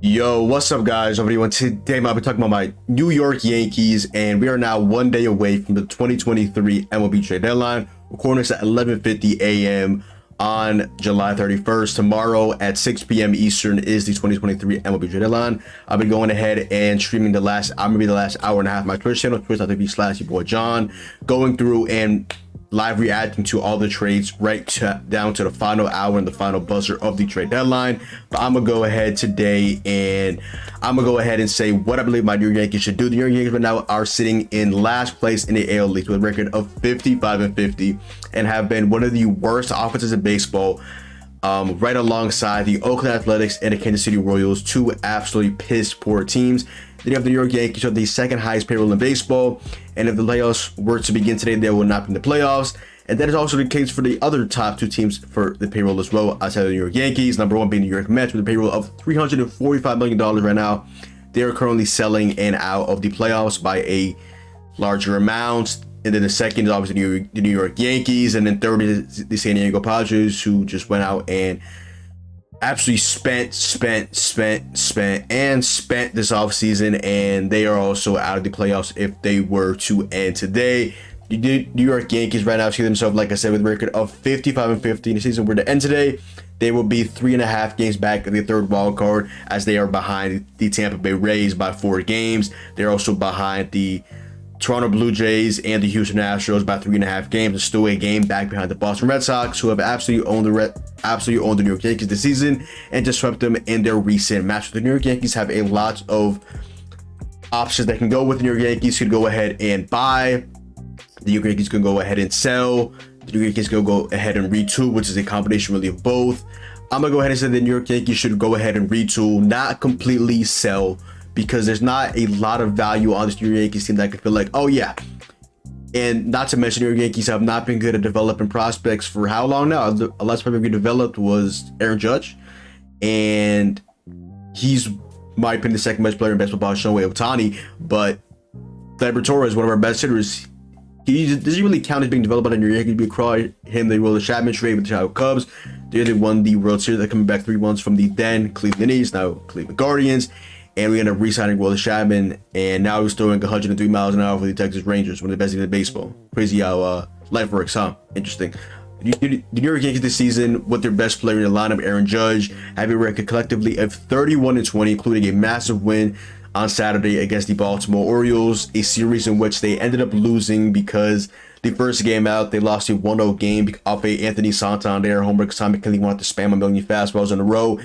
Yo, what's up, guys? Everyone, today I'll be talking about my New York Yankees, and we are now one day away from the 2023 MLB trade deadline. Recording this at 11:50 a.m. on July 31st. Tomorrow at 6 p.m. Eastern is the 2023 MLB trade deadline. I've been going ahead and streaming the last hour and a half my Twitch channel, twitch.tv/your boy John, going through and live reacting to all the trades down to the final hour and the final buzzer of the trade deadline. But I'm gonna go ahead today and say what I believe my New York Yankees should do. The New York Yankees right now are sitting in last place in the AL East with a record of 55-50 and have been one of the worst offenses in baseball, right alongside the Oakland Athletics and the Kansas City Royals, two absolutely piss poor teams. Then you have the New York Yankees with the second highest payroll in baseball, and if the playoffs were to begin today, they will not be in the playoffs. And that is also the case for the other top two teams for the payroll as well, outside of the New York Yankees. Number one being the New York Mets with a payroll of $345 million right now. They are currently selling in out of the playoffs by a larger amount. And then the second is obviously the New York Yankees, and then third is the San Diego Padres, who just went out and absolutely spent this offseason, and they are also out of the playoffs if they were to end today. The New York Yankees right now see themselves, like I said, with a record of 55-50. In the season were to end today, they will be 3.5 games back of the third wild card, as they are behind the Tampa Bay Rays by 4 games. They're also behind the Toronto Blue Jays and the Houston Astros by 3.5 games, and still a game back behind the Boston Red Sox, who have absolutely owned the New York Yankees this season and just swept them in their recent match. The New York Yankees have a lot of options that can go with. The New York Yankees could go ahead and buy. The New York Yankees can go ahead and sell. The New York Yankees can go ahead and retool, which is a combination really of both. I'm gonna go ahead and say the New York Yankees should go ahead and retool, not completely sell, because there's not a lot of value on this New York Yankees team that I could feel like, oh yeah. And not to mention, New York Yankees have not been good at developing prospects for how long now? The last player we developed was Aaron Judge, and he's, my opinion, the second best player in baseball behind Shohei Ohtani. But Gleyber Torres, one of our best hitters, he doesn't really count as being developed by the New York Yankees. We call him the World Chapman trade with the Chicago Cubs. They won the World Series. They're coming back 3-1 from the then Cleveland Indians, now Cleveland Guardians. And we ended up re-signing World Chapman, and now he's throwing 103 miles an hour for the Texas Rangers, one of the best teams in baseball. Crazy how life works, huh? Interesting. The New York Yankees this season, with their best player in the lineup, Aaron Judge, have a record collectively of 31-20, including a massive win on Saturday against the Baltimore Orioles, a series in which they ended up losing because the first game out, they lost a 1-0 game off a Anthony Santander homer because Tommy Kelly wanted to spam a million fastballs in a row.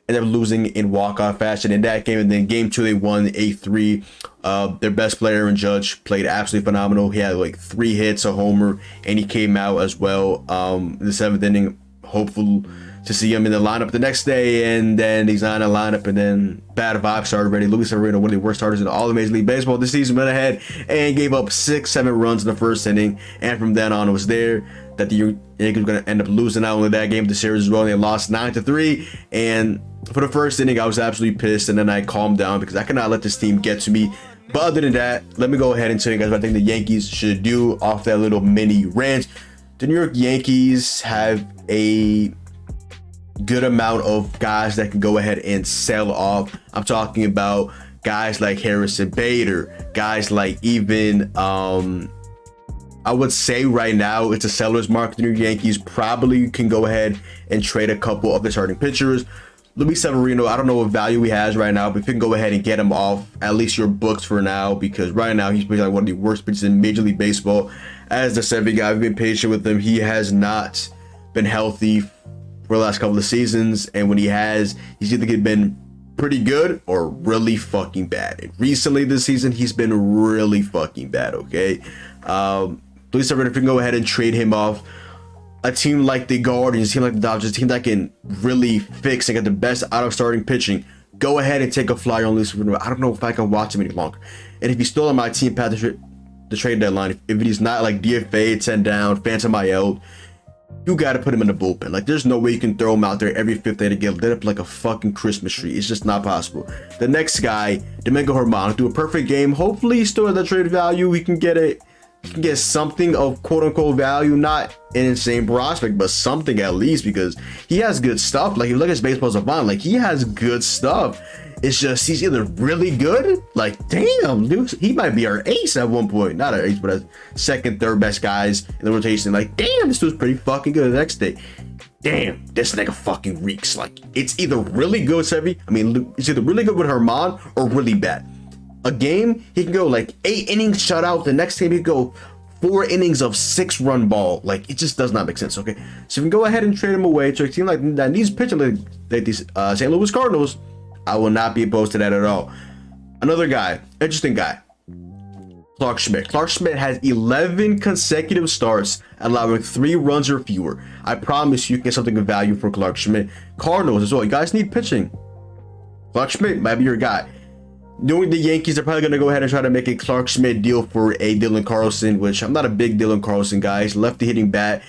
Ended up losing in walk-off fashion in that game, and then game 2 they won 8-3. Their best player, Aaron Judge, played absolutely phenomenal. He had like 3 hits, a homer, and he came out as well in the 7th inning. Hopeful to see him in the lineup the next day, and then he's not in the lineup, and then bad vibes started already. Luis Severino, one of the worst starters in all of Major League Baseball this season, went ahead and gave up 6-7 runs in the first inning, and from then on it was there that the Yankees were going to end up losing not only that game, the series as well. And they lost 9-3, and for the first inning, I was absolutely pissed, and then I calmed down because I cannot let this team get to me. But other than that, let me go ahead and tell you guys what I think the Yankees should do off that little mini rant. The New York Yankees have a good amount of guys that can go ahead and sell off. I'm talking about guys like Harrison Bader, guys like even I would say right now it's a seller's market. The New York Yankees probably can go ahead and trade a couple of the starting pitchers. Luis Severino, I don't know what value he has right now, but if you can go ahead and get him off at least your books for now, because right now he's like one of the worst pitchers in Major League Baseball. As the Sevy guy, I've been patient with him. He has not been healthy for the last couple of seasons, and when he has, he's either been pretty good or really fucking bad. And recently this season, he's been really fucking bad, okay? Luis Severino, if you can go ahead and trade him off, a team like the Guardians, a team like the Dodgers, a team that can really fix and get the best out of starting pitching, go ahead and take a flyer on Luis Severino. I don't know if I can watch him any longer. And if he's still on my team past the trade deadline, if he's not like DFA, 10 down, Phantom IL, you got to put him in the bullpen. Like, there's no way you can throw him out there every 5th day to get lit up like a fucking Christmas tree. It's just not possible. The next guy, Domingo Germán, do a perfect game. Hopefully, he still has that trade value. He can get something of quote-unquote value, not an insane prospect, but something at least, because he has good stuff. Like, if you look at his baseball savant, like, he has good stuff. It's just he's either really good, like damn, dude, he might be our ace at one point, not our ace, but a second, third best guys in the rotation. Like damn, this dude's pretty fucking good. The next day, damn, this nigga fucking reeks. Like it's either really good with Sevy, it's either really good with Herman or really bad. A game he can go like 8 innings shutout. The next game he can go 4 innings of 6-run ball. Like it just does not make sense. Okay, so we can go ahead and trade him away to a team like that needs pitching like these St. Louis Cardinals. I will not be opposed to that at all. Another guy, interesting guy, Clark Schmidt. Clark Schmidt has 11 consecutive starts, allowing 3 runs or fewer. I promise you can get something of value for Clark Schmidt. Cardinals as well. You guys need pitching. Clark Schmidt might be your guy. Knowing the Yankees, they're probably going to go ahead and try to make a Clark Schmidt deal for a Dylan Carlson, which I'm not a big Dylan Carlson guy. He's lefty hitting bat.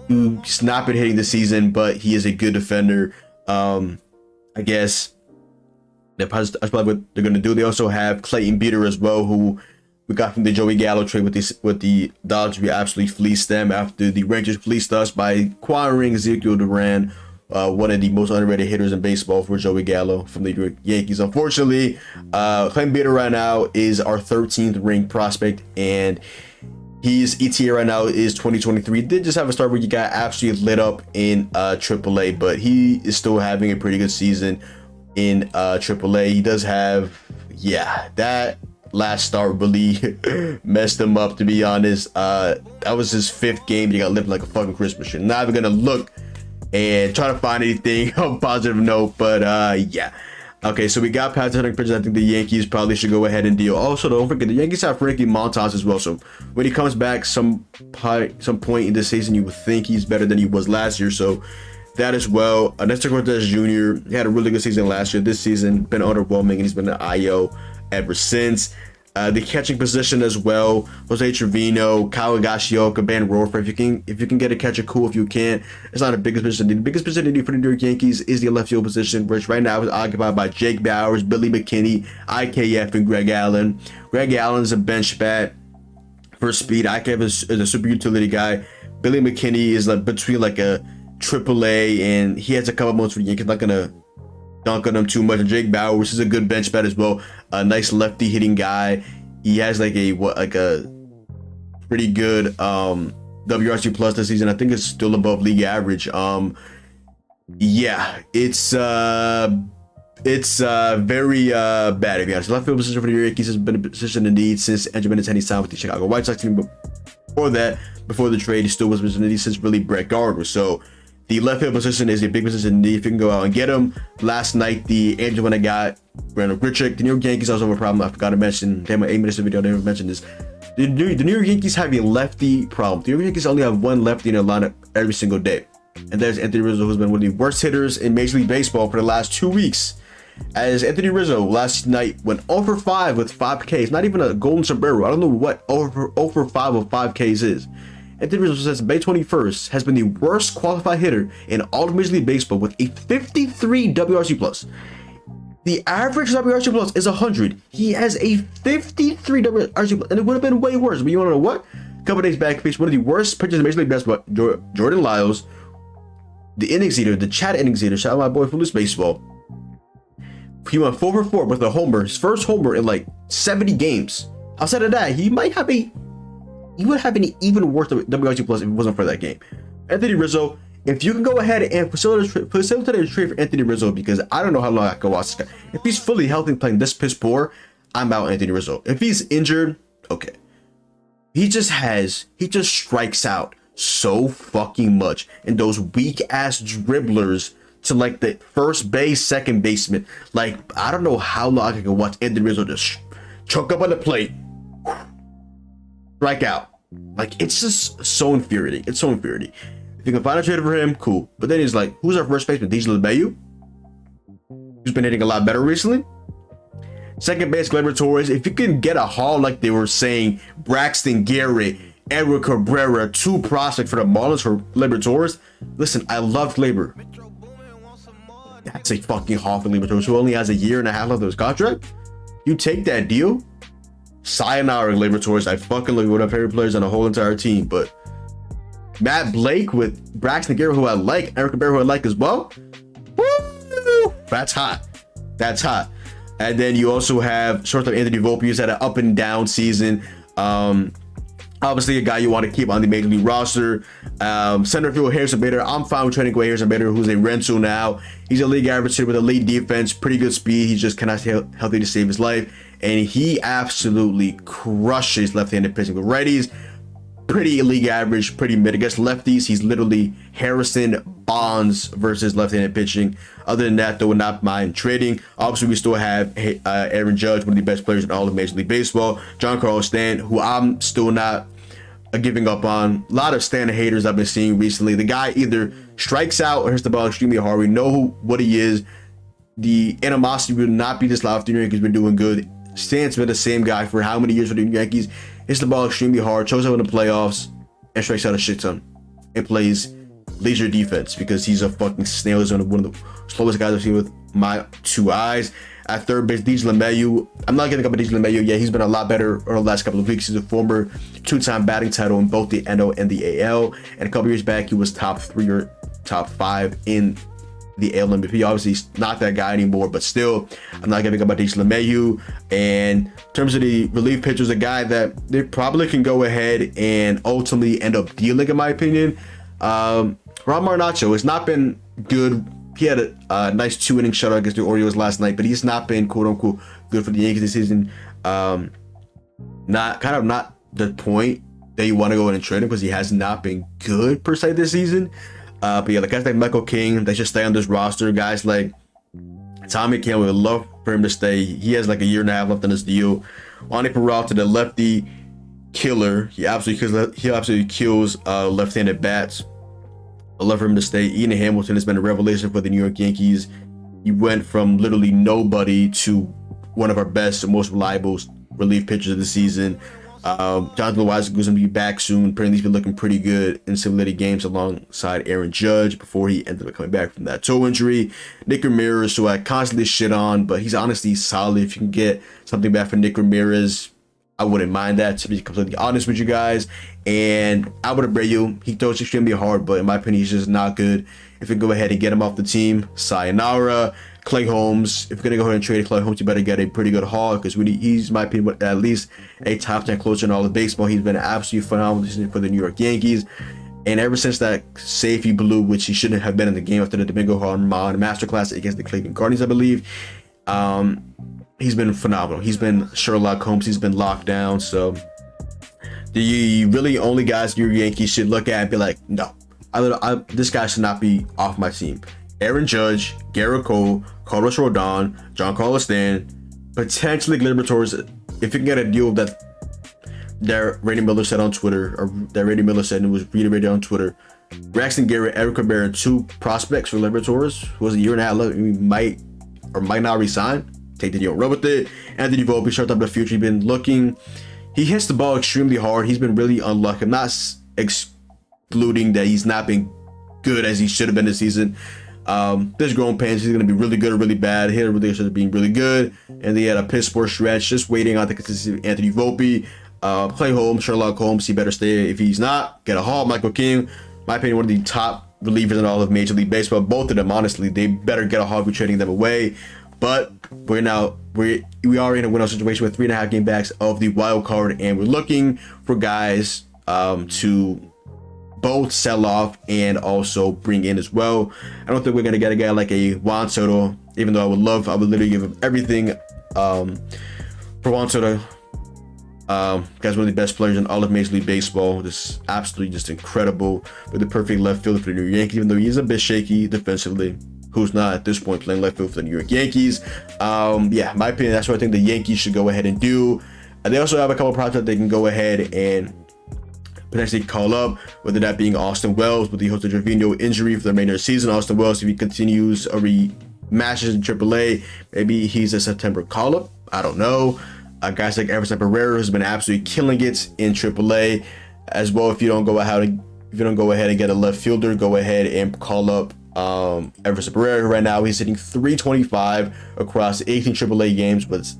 He's not been hitting this season, but he is a good defender. I guess that's probably what they're going to do. They also have Clayton Beater as well, who we got from the Joey Gallo trade with the Dodgers. We absolutely fleeced them after the Rangers fleeced us by acquiring Ezekiel Duran, one of the most underrated hitters in baseball for Joey Gallo from the Yankees. Unfortunately, Clayton Beater right now is our 13th ranked prospect, and his ETA right now is 2023. He did just have a start where he got absolutely lit up in AAA, but he is still having a pretty good season in AAA. He does have, that last start really messed him up, to be honest. That was his 5th game. He got lit like a fucking Christmas tree. Not even gonna look and try to find anything on a positive note, but okay, so we got past the hitting pitchers. I think the Yankees probably should go ahead and deal. Also, don't forget the Yankees have Frankie Montas as well, so when he comes back some point in this season, you would think he's better than he was last year, so that as well. Nestor Cortez Jr. He had a really good season last year. This season been underwhelming, and he's been an IO ever since. The catching position as well, Jose Trevino, Kyle Higashioka, Ben Rofer. If you can get a catcher, cool. If you can't, it's not the biggest position. The biggest position for the New York Yankees is the left field position, which right now is occupied by Jake Bowers, Billy McKinney, IKF, and Greg Allen. Greg Allen's a bench bat for speed. IKF is a super utility guy. Billy McKinney is like between like a AAA, and he has a couple months for the Yankees. Not gonna dunk on him too much. And Jake Bowers is a good bench bat as well. A nice lefty hitting guy. He has like a pretty good WRC plus this season. I think it's still above league average. It's very bad, if you honest. Left field position for the Yankees has been a position in need since Andrew Benintendi signed with the Chicago White Sox team. Before that, before the trade, he still was a position in need since really Brett Gardner. So the left field position is a big position in need if you can go out and get him. Last night, the Angels when I got Brandon Grichuk. The New York Yankees also have a problem. I forgot to mention. Damn, 8 minutes of video, I didn't even mention this. The New York Yankees have a lefty problem. The New York Yankees only have one lefty in their lineup every single day, and there's Anthony Rizzo, who's been one of the worst hitters in Major League Baseball for the last 2 weeks. As Anthony Rizzo last night went 0 for 5 with 5 Ks, not even a golden sombrero. I don't know what 0 for 5 with 5 Ks is. Anthony Rizzo since May 21st has been the worst qualified hitter in all of Major League Baseball with a 53 WRC plus. The average WRC plus is 100. He has a 53 WRC plus, and it would have been way worse. But you want to know what? A couple days back, he faced one of the worst pitchers in Major League Baseball, Jordan Lyles, the innings eater, the chat innings eater. Shout out my boy from Loose Baseball. He went 4 for 4 with a homer, his first homer in like 70 games. Outside of that, he would have an even worse WRC plus if it wasn't for that game. Anthony Rizzo, if you can go ahead and facilitate a trade for Anthony Rizzo, because I don't know how long I can watch this guy. If he's fully healthy and playing this piss poor, I'm out Anthony Rizzo. If he's injured, okay. He just strikes out so fucking much, and those weak ass dribblers to like the first base, second baseman. Like, I don't know how long I can watch Anthony Rizzo just choke up on the plate, strike out. Like, it's just so infuriating. It's so infuriating. If you can find a trade for him, cool. But then he's like, who's our first baseman? DJ LeMahieu, who's been hitting a lot better recently. Second base, Gleyber Torres. If you can get a haul like they were saying, Braxton Garrett, Edward Cabrera, 2 prospects for the Marlins for Gleyber Torres. Listen, I love Gleyber. That's a fucking haul for Gleyber Torres, who only has a year and a half left of his contract. You take that deal. Sayonara, Gleyber Torres. I fucking love one of my favorite players on the whole entire team. But Matt Blake with Braxton Garrett, who I like, Eric Cabrera, who I like as well. Woo! That's hot. That's hot. And then you also have shortstop Anthony Volpe, who's had an up and down season. Obviously, a guy you want to keep on the major league roster. Center field Harrison Bader. I'm fine with trading away Harrison Bader, who's a rental now. He's a league average hitter with elite defense, pretty good speed. He just cannot stay healthy to save his life. And he absolutely crushes left-handed pitching with righties. Pretty league average, pretty mid. Against lefties, he's literally Harrison Bonds versus left-handed pitching. Other than that, though, would not mind trading. Obviously, we still have Aaron Judge, one of the best players in all of Major League Baseball. Giancarlo Stanton, who I'm still not giving up on. A lot of Stanton haters I've been seeing recently. The guy either strikes out or hits the ball extremely hard. We know what he is. The animosity will not be this loud if the Yankees been doing good. Stanton's been the same guy for how many years for the Yankees? Hits the ball extremely hard, shows up in the playoffs, and strikes out a shit ton. And plays laser defense because he's a fucking snail. He's one of the slowest guys I've seen with my two eyes. At third base, DJ LeMahieu. I'm not giving up on DJ LeMahieu yet. He's been a lot better over the last couple of weeks. He's a former two-time batting title in both the NL and the AL. And a couple years back, he was top 3 or top 5 in the AL MVP. Obviously, he's not that guy anymore, but still, I'm not giving up on DJ LeMahieu. And in terms of the relief pitchers, a guy that they probably can go ahead and ultimately end up dealing, in my opinion. Ron Marinaccio has not been good. He had a nice 2-inning shutout against the Orioles last night, but he's not been quote unquote good for the Yankees this season. Not the point that you want to go in and trade him because he has not been good per se this season. But yeah, the guys like Michael King, they should stay on this roster. Guys like Tommy Kahnle, would love for him to stay. He has like a year and a half left on his deal. Wandy Peralta, the lefty killer, he absolutely kills left-handed bats. I love for him to stay. Ian Hamilton has been a revelation for the New York Yankees. He went from literally nobody to one of our best and most reliable relief pitchers of the season. Jonathan Loaiza is going to be back soon. Apparently, he's been looking pretty good in simulated games alongside Aaron Judge before he ended up coming back from that toe injury. Nick Ramirez, who I constantly shit on, but he's honestly solid. If you can get something back for Nick Ramirez, I wouldn't mind that, to be completely honest with you guys. And Albert Abreu, he throws extremely hard, but in my opinion, he's just not good. If you go ahead and get him off the team, sayonara. Clay Holmes, if you're going to go ahead and trade Clay Holmes, you better get a pretty good haul because he's, in my opinion, at least a top 10 closer in all of baseball. He's been absolutely phenomenal for the New York Yankees. And ever since that save he blew, which he shouldn't have been in the game after the Domingo Germán masterclass against the Cleveland Guardians, I believe, he's been phenomenal. He's been Sherlock Holmes. He's been locked down. So the really only guys your Yankees should look at and be like, no, this guy should not be off my team. Aaron Judge, Garrett Cole, Carlos Rodon, Giancarlo Stanton, potentially Gleyber Torres. If you can get a deal that Randy Miller said on Twitter, or that Randy Miller said and was reiterated on Twitter, Braxton Garrett, Eric Cabrera, 2 prospects for Gleyber Torres, who was a year and a half left, we might or might not resign. Take the deal, run with it. Anthony Volpe, short up the future. He's been looking. He hits the ball extremely hard. He's been really unlucky. I'm not excluding that he's not been good as he should have been this season. There's growing pains. He's going to be really good or really bad. He had a really should being really good, and they had a piss poor stretch. Just waiting on the consistency of Anthony Volpe. Clay Holmes, Sherlock Holmes. He better stay. If he's not, get a haul. Michael King, my opinion, one of the top relievers in all of Major League Baseball. Both of them, honestly, they better get a haul if we're trading them away. But we are in a win-out situation with 3.5 game backs of the wild card, and we're looking for guys to both sell off and also bring in as well. I don't think we're gonna get a guy like a Juan Soto, even though I would literally give him everything for Juan Soto. Guy's one of the best players in all of Major League Baseball. Just absolutely just incredible with the perfect left fielder for the New York Yankees, even though he is a bit shaky defensively. Who's not at this point playing left field for the New York Yankees? Yeah, in my opinion, that's what I think the Yankees should go ahead and do. And they also have a couple of prospects they can go ahead and potentially call up, whether that being Austin Wells with the Jose Trevino injury for the remainder of the season. Austin Wells, if he continues or rematches in AAA, maybe he's a September call-up. I don't know. Guys like Everson Pereira has been absolutely killing it in AAA as well. If you don't go ahead and get a left fielder, go ahead and call up Everson Pereira. Right now, he's hitting .325 across 18 AAA games with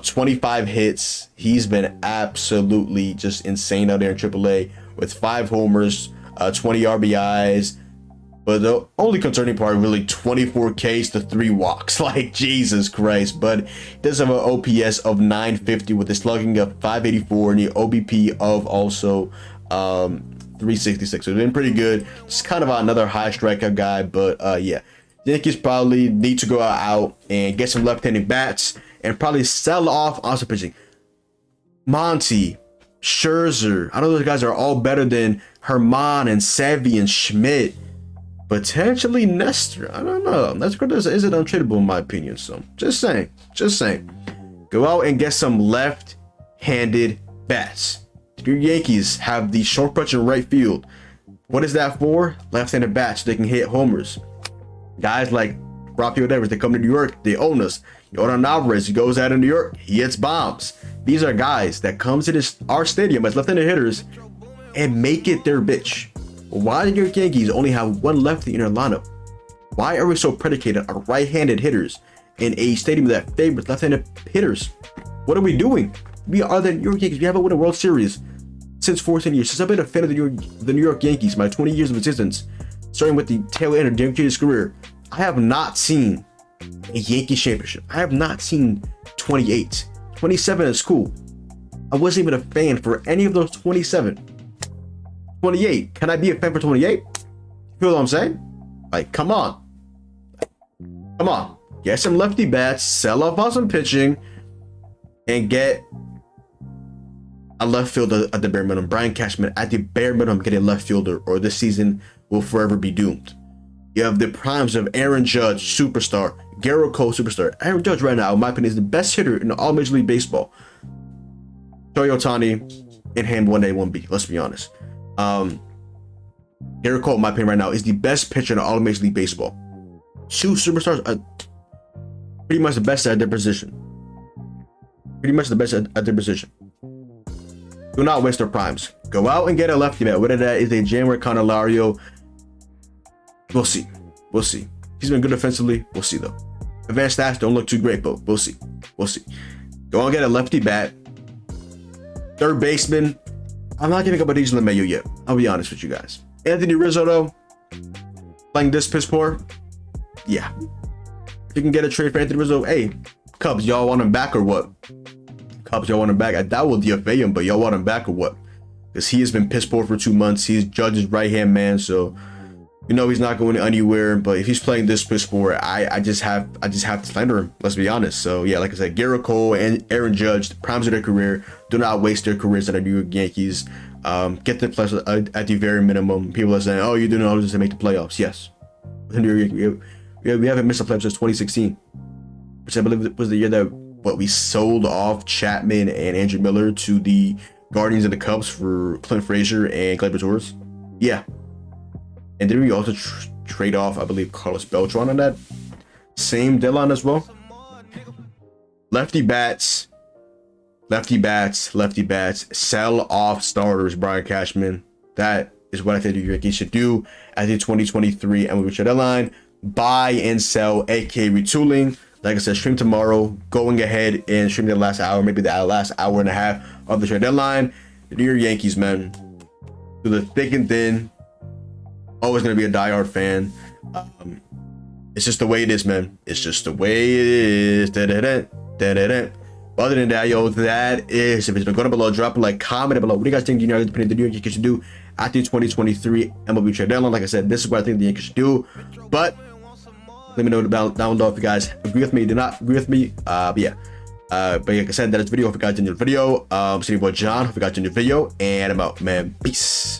25 hits. He's been absolutely just insane out there in AAA with 5 homers, 20 RBIs, But the only concerning part, really, 24 Ks to 3 walks. Like, Jesus Christ. But he does have an OPS of 950 with a slugging of 584 and the OBP of also 366. So, doing pretty good. It's kind of another high strikeout guy. But, yeah. Yankees probably need to go out and get some left-handed bats and probably sell off on some pitching. Monty, Scherzer. I know those guys are all better than Herman and Savvy and Schmidt. Potentially Nestor. I don't know. Nestor isn't untradeable in my opinion. So just saying. Go out and get some left-handed bats. Your Yankees have the short pitch in right field. What is that for? Left-handed bats. They can hit homers. Guys like Rafael Devers, they come to New York, they own us. Yordan Alvarez, he goes out of New York, he hits bombs. These are guys that come to our stadium as left-handed hitters and make it their bitch. Why do your Yankees only have one lefty in their lineup? Why are we so predicated on right-handed hitters in a stadium that favors left-handed hitters? What are we doing? We are the New York Yankees. We haven't won a World Series since 14 years. Since I've been a fan of the New York Yankees, my 20 years of existence, starting with the tail end of Derek Jeter's career, I have not seen a Yankees championship. I have not seen 28. 27 is cool. I wasn't even a fan for any of those 27. 28. Can I be a fan for 28? You feel what I'm saying? Like, come on. Come on. Get some lefty bats, sell off on some pitching, and get a left fielder at the bare minimum. Brian Cashman at the bare minimum, get a left fielder, or this season will forever be doomed. You have the primes of Aaron Judge, superstar, Garrett Cole, superstar. Aaron Judge right now, in my opinion, is the best hitter in all Major League Baseball. Shohei Ohtani in hand 1A, 1B. Let's be honest. Garrett Cole, in my opinion, right now, is the best pitcher in all of Major League Baseball. Two superstars are pretty much the best at their position. Pretty much the best at their position. Do not waste their primes. Go out and get a lefty bat. Whether that is a January Candelario, we'll see. We'll see. He's been good defensively. We'll see, though. Advanced stats don't look too great, but we'll see. We'll see. Go and get a lefty bat. Third baseman. I'm not giving up a DJ LeMahieu yet. I'll be honest with you guys. Anthony Rizzo, though, playing this piss poor. Yeah. If you can get a trade for Anthony Rizzo, hey, Cubs, y'all want him back or what? Cubs, y'all want him back? I doubt we'll DFA him, but y'all want him back or what? Because he has been piss poor for 2 months. He's Judge's right-hand man, so you know he's not going anywhere. But if he's playing this piss poor, I just have to slander him. Let's be honest. So yeah, like I said, Garrett Cole and Aaron Judge, the primes of their career, do not waste their careers at the New York Yankees. Get the plus at the very minimum. People are saying, "Oh, you're doing all this to make the playoffs." Yes, the New York, we haven't missed a playoffs since 2016, which I believe was the year that we sold off Chapman and Andrew Miller to the Guardians and the Cubs for Clint Frazier and Gleyber Torres. Yeah. And did we also trade off, I believe, Carlos Beltran on that same deadline as well? Lefty bats. Sell off starters, Brian Cashman. That is what I think the Yankees should do at the 2023 MLB trade deadline. Buy and sell, aka retooling. Like I said, stream tomorrow. Going ahead and stream the last hour, maybe the last hour and a half of the trade deadline. The New York Yankees, man, through the thick and thin. Always gonna be a diehard fan. It's just the way it is, man. It's just the way it is. But other than that, yo, that is. If it's been going below, drop a like, comment below. What do you guys think the New York Yankees should do at the 2023 MLB trade deadline? Like I said, this is what I think the Yankees should do. But let me know down below if you guys agree with me, do not agree with me. But yeah. But like I said, that is the video. Hope you guys enjoyed the video. See you boy John. Hope you guys enjoyed the video. And I'm out, man. Peace.